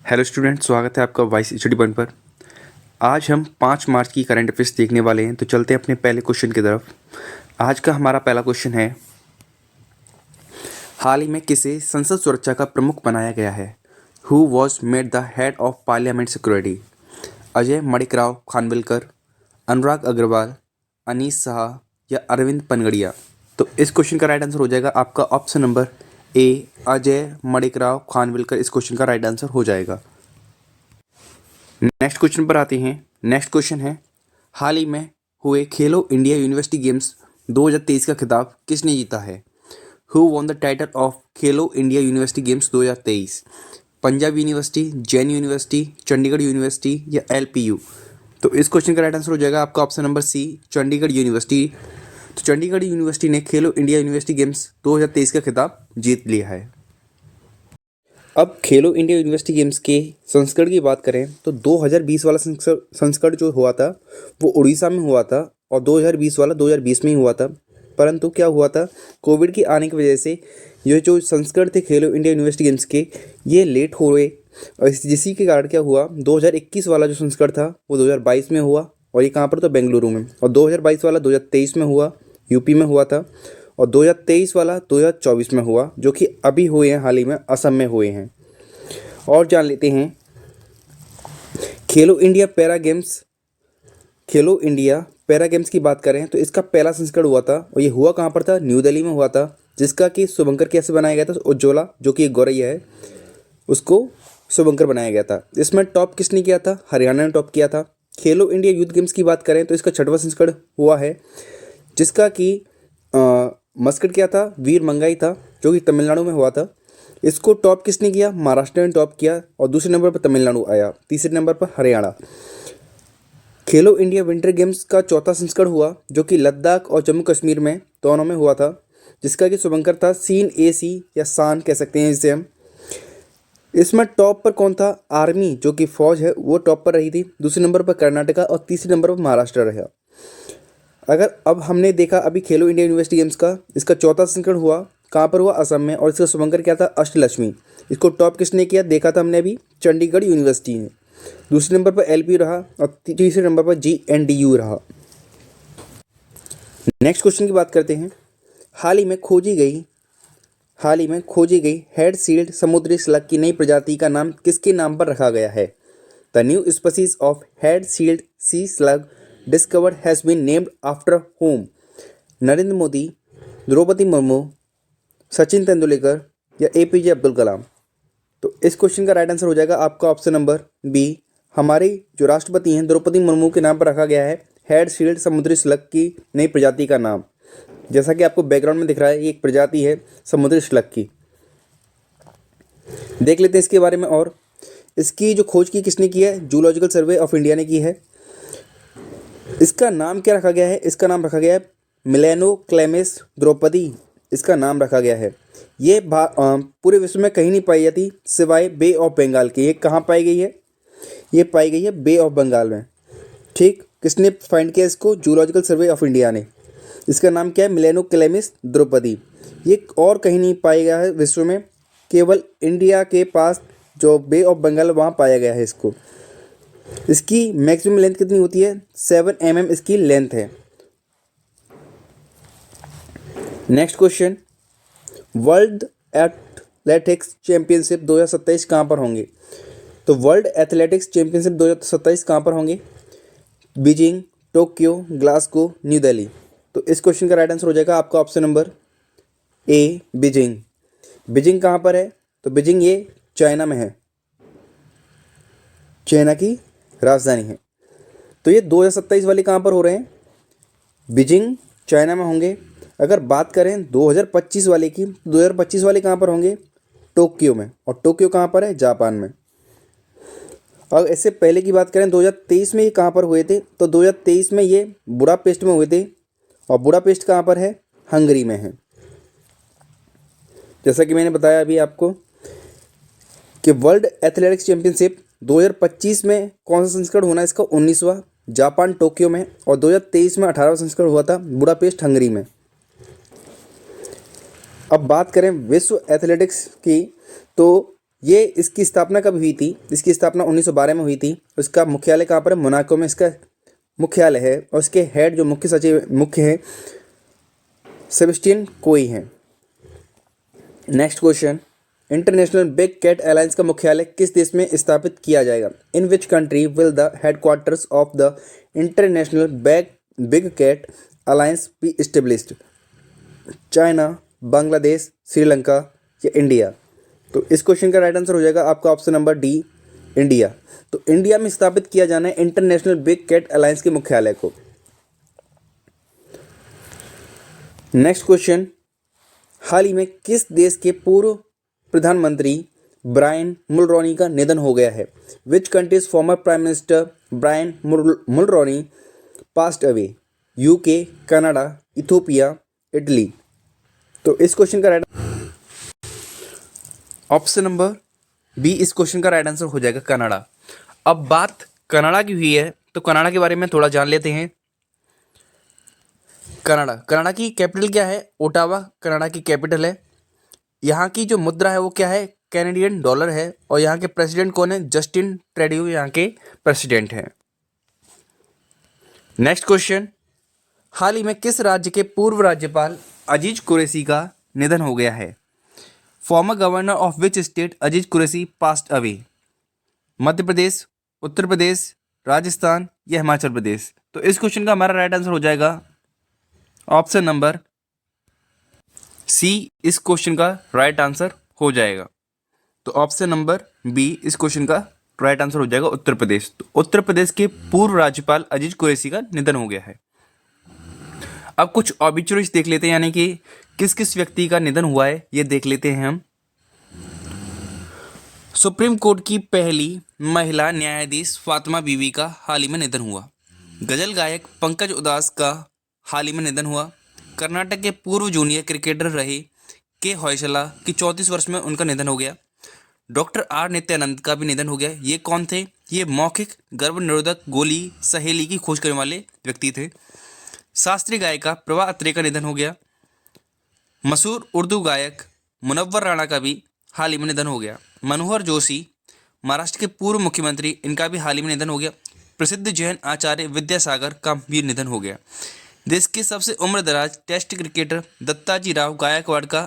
Hello student, स्वागत है आपका वाइस स्टडी पॉइंट पर। आज हम 5 मार्च की करंट अफेयर्स देखने वाले हैं। तो चलते हैं अपने पहले क्वेश्चन की तरफ। आज का हमारा पहला क्वेश्चन है, हाल ही में किसे संसद सुरक्षा का प्रमुख बनाया गया है? Who was made the head of parliament security? Ajay Manikrao Khanwilkar, Anurag Agarwal, Anees Shah या अरविंद पनगड़िया? तो इस क्वेश्चन का राइट आंसर हो जाएगा आपका option number A, Ajay Manikrao Khanwilkar इस क्वेश्चन का राइट आंसर हो जाएगा। नेक्स्ट क्वेश्चन पर आते हैं। नेक्स्ट क्वेश्चन है, हाल ही में हुए खेलो इंडिया यूनिवर्सिटी गेम्स 2023 का खिताब किसने जीता है? Who won the title of Khelo India University Games 2023? Punjab University, Jain University, Chandigarh University या एलपीयू? तो इस क्वेश्चन का राइट आंसर हो जाएगा आपका option number C, Chandigarh University. तो चंडीगढ़ यूनिवर्सिटी ने खेलो इंडिया यूनिवर्सिटी गेम्स 2023 का खिताब जीत लिया है। अब खेलो इंडिया यूनिवर्सिटी गेम्स के संस्करण की बात करें तो 2020 वाला संस्करण जो हुआ था वो उड़ीसा में हुआ था और 2020 वाला 2020 में ही हुआ था। परंतु क्या हुआ था, कोविड के आने की वजह से ये जो संस्करण थे खेलो इंडिया यूनिवर्सिटी गेम्स के, ये लेट हो गए और जिसी के कारण क्या हुआ, 2021 वाला जो संस्करण था वो 2022 में हुआ और ये कहाँ पर, तो बेंगलुरु में। और 2022 वाला 2023 में हुआ, यूपी में हुआ था। और 2023 वाला 2024 में हुआ, जो कि अभी हुए हैं, हाल ही में असम में हुए हैं। और जान लेते हैं खेलो इंडिया पैरा गेम्स। खेलो इंडिया पैरा गेम्स की बात करें तो इसका पहला संस्करण हुआ था और ये हुआ कहाँ पर था, न्यू दिल्ली में हुआ था, जिसका कि शुभंकर कैसे बनाया गया था, उज्ज्वला जो कि एक गौरैया है उसको शुभंकर बनाया गया था। इसमें टॉप किसने किया था, हरियाणा ने टॉप किया था। खेलो इंडिया यूथ गेम्स की बात करें तो इसका 6वां संस्करण हुआ है, जिसका कि मस्कट क्या था, वीर मंगाई था, जो कि तमिलनाडु में हुआ था। इसको टॉप किसने किया, महाराष्ट्र ने टॉप किया और दूसरे नंबर पर तमिलनाडु आया, तीसरे नंबर पर हरियाणा। खेलो इंडिया विंटर गेम्स का 4था संस्करण हुआ, जो कि लद्दाख और जम्मू कश्मीर में दोनों में हुआ था, जिसका कि शुभंकर था, सीन ए सी या सान कह सकते हैं इसे हम। इसमें टॉप पर कौन था, आर्मी जो कि फौज है वो टॉप पर रही थी, दूसरे नंबर पर कर्नाटका और तीसरे नंबर पर महाराष्ट्र रहा। अगर अब हमने देखा अभी खेलो इंडिया यूनिवर्सिटी गेम्स का, इसका 4था संस्करण हुआ, कहाँ पर हुआ, असम में, और इसका शुभंकर क्या था, अष्टलक्ष्मी। इसको टॉप किसने किया, देखा था हमने अभी, चंडीगढ़ यूनिवर्सिटी ने। दूसरे नंबर पर एलपी रहा और तीसरे नंबर पर जीएनडीयू रहा। नेक्स्ट क्वेश्चन की बात करते हैं। हाल ही में खोजी गई हेड सील्ड समुद्री स्लग की नई प्रजाति का नाम किसके नाम पर रखा गया है? The new species of head shield sea slug discovered has been named after whom? Narendra Modi, Draupadi Murmu, Sachin Tendulkar या एपीजे अब्दुल कलाम? तो इस क्वेश्चन का राइट आंसर हो जाएगा आपका ऑप्शन नंबर बी, हमारी जो राष्ट्रपति हैं द्रौपदी मुर्मू के नाम पर रखा गया है हेड सील्ड समुद्री स्लग की नई प्रजाति का नाम। जैसा कि आपको बैकग्राउंड में दिख रहा है, ये एक प्रजाति है समुद्री स्लग की। देख लेते हैं इसके बारे में। और इसकी जो खोज की किसने की है, जूलॉजिकल सर्वे ऑफ इंडिया ने की है। इसका नाम क्या रखा गया है, इसका नाम रखा गया है मिलेनोक्लेमिस द्रौपदी, इसका नाम रखा गया है। ये पूरे विश्व में कहीं नहीं पाई जाती सिवाय बे ऑफ बंगाल के। ये कहाँ पाई गई है, ये पाई गई है बे ऑफ बंगाल में। ठीक, किसने फाइंड किया इसको, जूलॉजिकल सर्वे ऑफ इंडिया ने। इसका नाम क्या है, मिलेनोक्लेमिस द्रौपदी। ये और कहीं नहीं पाया गया है विश्व में, केवल इंडिया के पास जो बे ऑफ बंगाल वहाँ पाया गया है इसको। इसकी मैक्सिमम लेंथ कितनी होती है, 7 mm इसकी लेंथ है। Next question, world athletics championship 2027 कहाँ पर होंगे? तो वर्ल्ड एथलेटिक्स चैंपियनशिप 2027 कहाँ पर होंगे? Beijing, Tokyo, Glasgow, new Delhi? तो इस क्वेश्चन का राइट आंसर हो जाएगा आपका ऑप्शन नंबर ए, बीजिंग। बीजिंग कहाँ पर है, तो बीजिंग ये चाइना में है, चाइना की राजधानी है। तो ये 2027 वाले कहाँ पर हो रहे हैं, बीजिंग चाइना में होंगे। अगर बात करें 2025 वाले की, 2025 वाले कहाँ पर होंगे, टोक्यो में। और टोक्यो कहाँ पर है, जापान में। और इससे पहले की बात करें 2023 में ये कहाँ पर हुए थे, तो 2023 में ये बुडापेस्ट में हुए थे। और बुडापेस्ट कहाँ पर है, हंगरी में है। जैसा कि मैंने बताया अभी आपको कि वर्ल्ड एथलेटिक्स चैंपियनशिप 2025 में कौन सा संस्करण होना है इसका, 19वां, जापान टोक्यो में। और 2023 में 18वां संस्करण हुआ था बुडापेस्ट हंगरी में। अब बात करें विश्व एथलेटिक्स की, तो ये इसकी स्थापना कब हुई थी? इसकी स्थापना 1912 में हुई थी। इसका मुख्यालय कहाँ पर है? मोनाको में इसका मुख्यालय है और इसके हेड जो मुख्य हैं सेबेस्टियन कोई हैं। Next question, International Big Cat Alliance का मुख्यालय किस देश में स्थापित किया जाएगा? In which country will the headquarters of the International Big Cat Alliance be established? China, Bangladesh, Sri Lanka या इंडिया? तो इस क्वेश्चन का राइट आंसर हो जाएगा आपका ऑप्शन नंबर डी, इंडिया। तो इंडिया में स्थापित किया जाना है इंटरनेशनल बिग कैट अलायंस के मुख्यालय को। नेक्स्ट क्वेश्चन, हाल ही में किस देश के पूर्व प्रधानमंत्री ब्रायन मुलरोनी का निधन हो गया है? Which country's former prime minister Brian Mulroney passed away? UK, Canada, Ethiopia, Italy? तो इस क्वेश्चन का राइट ऑप्शन नंबर बी इस क्वेश्चन का राइट आंसर हो जाएगा कनाडा। अब बात कनाडा की हुई है तो कनाडा के बारे में थोड़ा जान लेते हैं। कनाडा की कैपिटल क्या है? ओटावा कनाडा की कैपिटल है। यहाँ की जो मुद्रा है वो क्या है? कैनेडियन डॉलर है। और यहाँ के प्रेसिडेंट कौन है? जस्टिन ट्रूडेau यहाँ के प्रेसिडेंट हैं। नेक्स्ट क्वेश्चन, हाल ही में किस राज्य के पूर्व राज्यपाल अजीज कुरैशी का निधन हो गया है? Former governor of which state Aziz Qureshi passed away? Madhya Pradesh, Uttar Pradesh, Rajasthan या हिमाचल प्रदेश? तो इस क्वेश्चन का हमारा राइट आंसर हो जाएगा ऑप्शन नंबर सी इस क्वेश्चन का राइट आंसर हो जाएगा। तो ऑप्शन नंबर बी इस क्वेश्चन का राइट आंसर हो जाएगा उत्तर प्रदेश। तो उत्तर प्रदेश के पूर्व राज्यपाल अजीज कुरैशी का निधन हो गया है। अब कुछ ऑबिचुरीज देख लेते हैं, यानी कि किस किस व्यक्ति का निधन हुआ है ये देख लेते हैं हम। सुप्रीम कोर्ट की पहली महिला न्यायाधीश फातिमा बीवी का हाल ही में निधन हुआ। गजल गायक पंकज उदास का हाल ही में निधन हुआ। कर्नाटक के पूर्व जूनियर क्रिकेटर रहे के होयसला की 34 वर्ष में उनका निधन हो गया। डॉक्टर आर नित्यानंद का भी निधन हो गया। ये कौन थे? ये मौखिक गर्भ निरोधक गोली सहेली की खोज करने वाले व्यक्ति थे। शास्त्रीय गायिका प्रभा अत्रे का निधन हो गया। मशहूर उर्दू गायक मुनव्वर राणा का भी हाल ही में निधन हो गया। मनोहर जोशी महाराष्ट्र के पूर्व मुख्यमंत्री, इनका भी हाल ही में निधन हो गया। प्रसिद्ध जैन आचार्य विद्यासागर का भी निधन हो गया। देश के सबसे उम्रदराज टेस्ट क्रिकेटर दत्ताजी राव गायकवाड़ का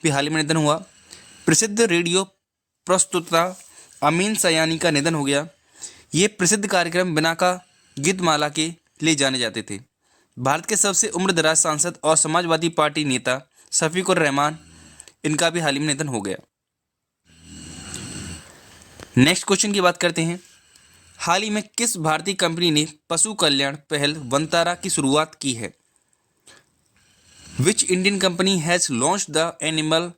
भी हाल ही में निधन हुआ। प्रसिद्ध रेडियो प्रस्तुता अमीन सयानी का निधन हो गया। ये प्रसिद्ध कार्यक्रम बिना का गीतमाला के लिए जाने जाते थे। भारत के सबसे उम्रदराज सांसद और समाजवादी पार्टी नेता शफीकुर रहमान, इनका भी हाल ही में निधन हो गया। नेक्स्ट क्वेश्चन की बात करते हैं। हाल ही में किस भारतीय कंपनी ने पशु कल्याण पहल वनतारा की शुरुआत की है? Which Indian company has launch the animal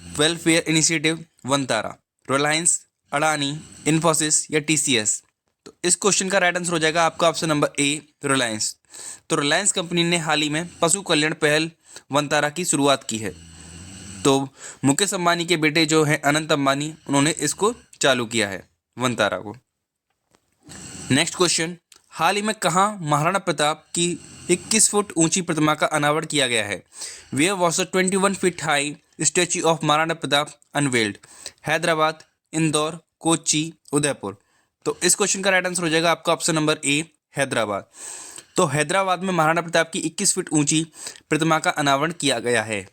welfare initiative Vantara? Reliance, Adani, Infosys या टीसीएस? तो इस क्वेश्चन का राइट आंसर हो जाएगा आपका ऑप्शन नंबर ए, रिलायंस। तो रिलायंस कंपनी ने हाल ही में पशु कल्याण पहल वनतारा की शुरुआत की है। तो मुकेश अंबानी के बेटे जो हैं अनंत अंबानी, उन्होंने इसको चालू किया है वनतारा को। नेक्स्ट क्वेश्चन, हाल ही में कहाँ महाराणा प्रताप की 21 फुट ऊंची प्रतिमा का अनावरण किया गया है? Where was the 21 feet high statue of Maharana Pratap unveiled? Hyderabad, Indore, Kochi, Udaipur? तो इस क्वेश्चन का राइट आंसर हो जाएगा आपका ऑप्शन नंबर ए, हैदराबाद। तो हैदराबाद में महाराणा प्रताप की 21 फीट ऊंची प्रतिमा का अनावरण किया गया है।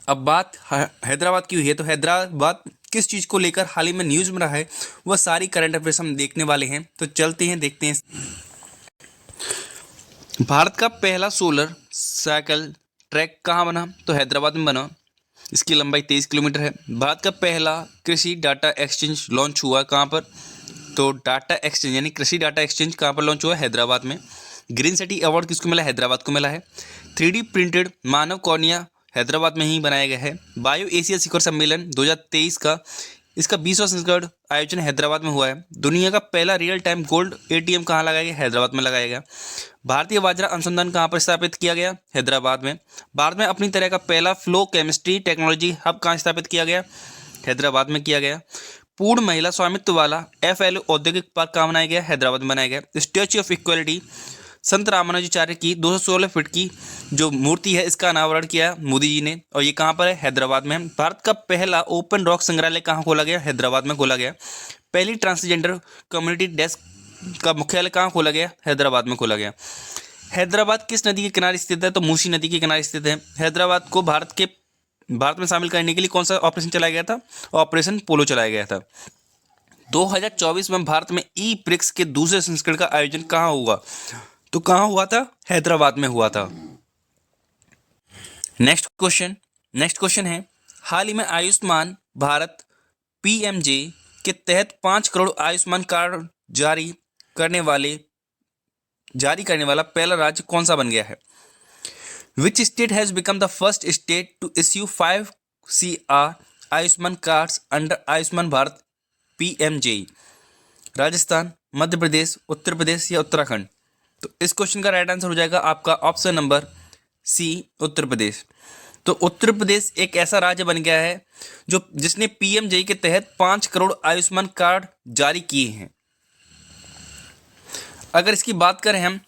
अब बात हैदराबाद की हुई है तो हैदराबाद किस चीज़ को लेकर हाल ही में न्यूज़ में रहा है, वह सारी करंट अफेयर्स हम देखने वाले हैं। तो चलते हैं, देखते हैं। भारत का पहला सोलर साइकिल ट्रैक कहाँ बना? तो हैदराबाद में बना। इसकी लंबाई 23 किलोमीटर है। भारत का पहला कृषि डाटा एक्सचेंज लॉन्च हुआ कहाँ पर? तो डाटा एक्सचेंज यानी कृषि डाटा एक्सचेंज कहाँ पर लॉन्च हुआ? हैदराबाद में। ग्रीन सिटी अवार्ड किसको मिला? हैदराबाद को मिला है। 3D प्रिंटेड मानव कॉर्निया हैदराबाद में ही बनाया गया है। बायो एशिया शिखर सम्मेलन 2023 का इसका 20वां संस्करण आयोजन हैदराबाद में हुआ है। दुनिया का पहला रियल टाइम गोल्ड ATM कहाँ लगाया गया? हैदराबाद में लगाया गया। भारतीय बाजरा अनुसंधान कहाँ पर स्थापित किया गया? हैदराबाद में। भारत में अपनी तरह का पहला फ्लो केमिस्ट्री टेक्नोलॉजी हब कहाँ स्थापित किया गया? हैदराबाद में किया गया। पूर्ण महिला स्वामित्व वाला FLO औद्योगिक पार्क कहाँ बनाया गया? हैदराबाद में बनाया गया। स्टैच्यू ऑफ इक्वलिटी संत रामानुजाचार्य की 216 फीट की जो मूर्ति है इसका अनावरण किया मोदी जी ने, और ये कहाँ पर है? हैदराबाद में। भारत का पहला ओपन रॉक संग्रहालय कहाँ खोला गया? हैदराबाद में खोला गया। पहली ट्रांसजेंडर कम्युनिटी डेस्क का मुख्यालय कहाँ खोला गया? हैदराबाद में खोला गया। हैदराबाद किस नदी के किनारे स्थित है? तो मूसी नदी के किनारे स्थित है। हैदराबाद को भारत में शामिल करने के लिए कौन सा ऑपरेशन चलाया गया था? ऑपरेशन पोलो चलाया गया था। 2024 में भारत में ई ब्रिक्स के दूसरे संस्करण का आयोजन कहाँ हुआ? तो कहाँ हुआ था? हैदराबाद में हुआ था। नेक्स्ट क्वेश्चन है, हाल ही में आयुष्मान भारत पीएमजे के तहत 5 करोड़ आयुष्मान कार्ड जारी करने वाला पहला राज्य कौन सा बन गया है? Which state has become the first state to issue 5 CR Ayushman cards under Ayushman Bharat PMJ? Rajasthan, Madhya Pradesh, Uttar Pradesh या उत्तराखंड? तो इस क्वेश्चन का राइट आंसर हो जाएगा आपका ऑप्शन नंबर सी, उत्तर प्रदेश। तो उत्तर प्रदेश एक ऐसा राज्य बन गया है जिसने पीएमजे के तहत 5 करोड़ आयुष्मान कार्ड जारी किए हैं। अगर इसकी बात करें हम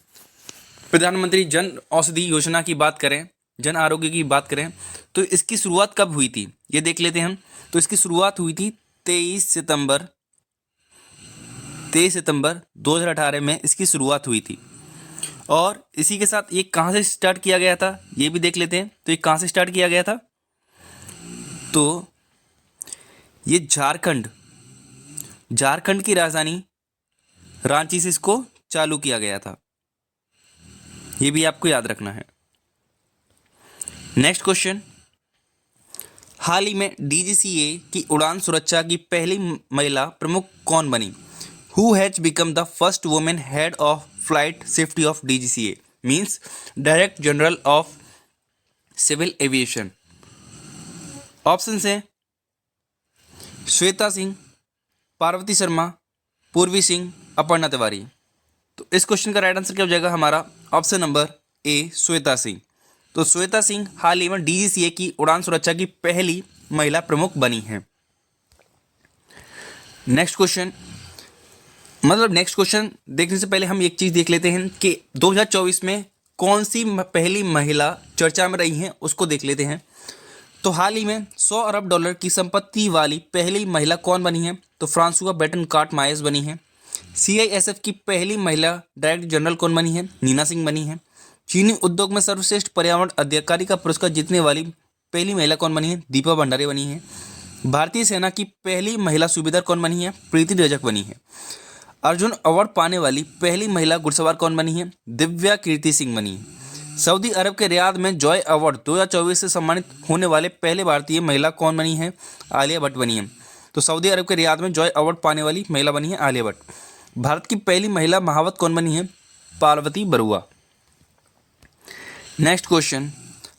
प्रधानमंत्री जन औषधि योजना की बात करें, जन आरोग्य की बात करें, तो इसकी शुरुआत कब हुई थी ये देख लेते हैं हम। तो इसकी शुरुआत हुई थी 23 सितंबर 2018 में इसकी शुरुआत हुई थी। और इसी के साथ ये कहाँ से स्टार्ट किया गया था ये भी देख लेते हैं। तो ये कहाँ से स्टार्ट किया गया था? तो ये झारखंड की राजधानी रांची से इसको चालू किया गया था, ये भी आपको याद रखना है। नेक्स्ट क्वेश्चन, हाल ही में डीजीसीए की उड़ान सुरक्षा की पहली महिला प्रमुख कौन बनी? Who has become the first women head of flight safety of DGCA? Means director general of civil aviation. Option है श्वेता सिंह, पार्वती शर्मा, पूर्वी सिंह, अपर्णा तिवारी। तो इस क्वेश्चन का राइट आंसर क्या हो जाएगा हमारा? ऑप्शन नंबर ए, श्वेता सिंह। तो श्वेता सिंह हाल ही में डीजीसीए की उड़ान सुरक्षा की पहली महिला प्रमुख बनी है। नेक्स्ट क्वेश्चन देखने से पहले हम एक चीज देख लेते हैं कि 2024 में कौन सी पहली महिला चर्चा में रही हैं, उसको देख लेते हैं। तो हाल ही में 100 अरब डॉलर की संपत्ति वाली पहली महिला कौन बनी है? तो फ्रांसुआ बेटनकार्ट मायस बनी है। सीआईएसएफ की पहली महिला डायरेक्टर जनरल कौन बनी है? नीना सिंह बनी है। चीनी उद्योग में सर्वश्रेष्ठ पर्यावरण अधिकारी का पुरस्कार जीतने वाली पहली महिला कौन बनी है? दीपा भंडारे बनी है। भारतीय सेना की पहली महिला सूबेदार कौन बनी है? प्रीति रजक बनी है। अर्जुन अवार्ड पाने वाली पहली महिला घुड़सवार कौन बनी है? दिव्या कीर्ति सिंह बनी है। सऊदी अरब के रियाद में जॉय अवार्ड 2024 से सम्मानित होने वाले पहले भारतीय महिला कौन बनी है? आलिया भट्ट बनी है। तो सऊदी अरब के रियाद में जॉय अवार्ड पाने वाली महिला बनी है आलिया भट्ट। भारत की पहली महिला महावत कौन बनी है? पार्वती बरुआ। नेक्स्ट क्वेश्चन,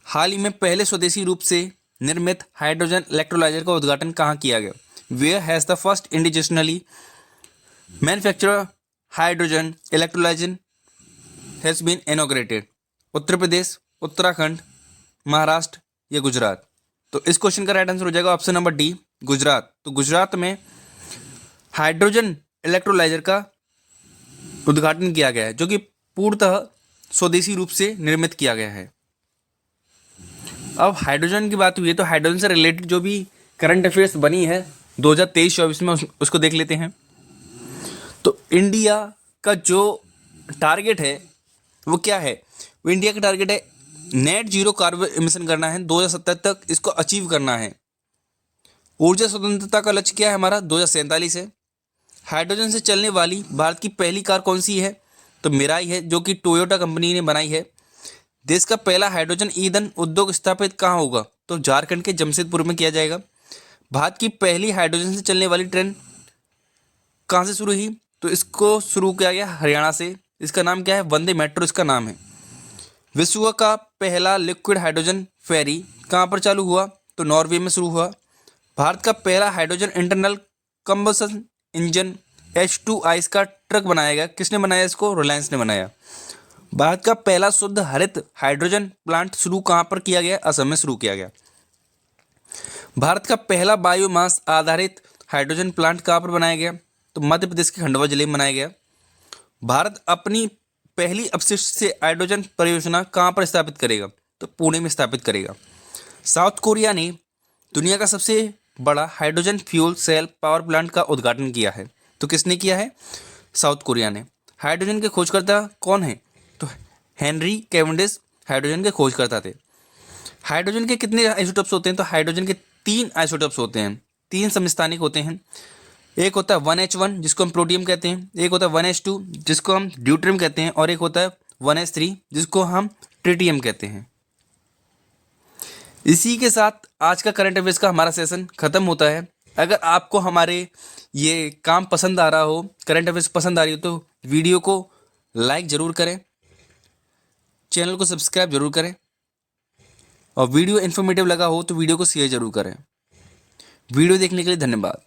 हाल ही में पहले स्वदेशी रूप से निर्मित हाइड्रोजन इलेक्ट्रोलाइजर का उद्घाटन कहाँ किया गया? Where has the first indigenously manufacture hydrogen electrolyser has been inaugurated? Uttar Pradesh, Uttarakhand, Maharashtra या गुजरात? तो इस क्वेश्चन का राइट आंसर हो जाएगा ऑप्शन नंबर डी, गुजरात। तो गुजरात में हाइड्रोजन इलेक्ट्रोलाइजर का उद्घाटन किया गया है, जो कि पूर्णतः स्वदेशी रूप से निर्मित किया गया है। अब हाइड्रोजन की बात हुई है तो हाइड्रोजन से रिलेटेड जो भी करंट अफेयर्स बनी है 2023-24 में उसको देख लेते हैं। तो इंडिया का जो टारगेट है वो क्या है? वो इंडिया का टारगेट है नेट जीरो कार्बन एमिशन करना है 2070 तक, इसको अचीव करना है। ऊर्जा स्वतंत्रता का लक्ष्य क्या है हमारा? 2047 है। हाइड्रोजन से चलने वाली भारत की पहली कार कौन सी है? तो मिराई है, जो कि टोयोटा कंपनी ने बनाई है। देश का पहला हाइड्रोजन ईंधन उद्योग स्थापित कहाँ होगा? तो झारखंड के जमशेदपुर में किया जाएगा। भारत की पहली हाइड्रोजन से चलने वाली ट्रेन कहाँ से शुरू हुई? तो इसको शुरू किया गया हरियाणा से। इसका नाम क्या है? वंदे मेट्रो इसका नाम है। विश्व का पहला लिक्विड हाइड्रोजन फेरी कहाँ पर चालू हुआ? तो नॉर्वे में शुरू हुआ। भारत का पहला hydrogen internal combustion engine H2 ice का ट्रक बनाया गया। किसने बनाया इसको? रिलायंस ने बनाया। भारत का पहला शुद्ध हरित हाइड्रोजन प्लांट शुरू कहाँ पर किया गया? असम में शुरू किया गया। भारत का पहला बायोमास आधारित हाइड्रोजन प्लांट कहाँ पर बनाया गया? तो मध्य प्रदेश के खंडवा जिले में बनाया गया। भारत अपनी पहली अपशिष्ट से हाइड्रोजन परियोजना कहाँ पर स्थापित करेगा? तो पुणे में स्थापित करेगा। साउथ कोरिया ने दुनिया का सबसे बड़ा hydrogen fuel cell power plant का उद्घाटन किया है। तो किसने किया है? साउथ कोरिया ने। हाइड्रोजन के खोजकर्ता कौन है? तो हेनरी कैवेंडिश हाइड्रोजन के खोजकर्ता थे। हाइड्रोजन के कितने आइसोटोप्स होते हैं? तो हाइड्रोजन के 3 आइसोटोप्स होते हैं, 3 समस्थानिक होते हैं। एक होता है 1H1 जिसको हम प्रोटियम कहते हैं, एक होता है 1H2 जिसको हम ड्यूट्रियम कहते हैं, और एक होता है 1H3 जिसको हम ट्रिटियम कहते हैं। इसी के साथ आज का करंट अफेयर्स का हमारा सेशन खत्म होता है। अगर आपको हमारे ये काम पसंद आ रहा हो, करंट अफेयर्स पसंद आ रही हो, तो वीडियो को लाइक ज़रूर करें, चैनल को सब्सक्राइब जरूर करें, और वीडियो इन्फॉर्मेटिव लगा हो तो वीडियो को शेयर जरूर करें। वीडियो देखने के लिए धन्यवाद।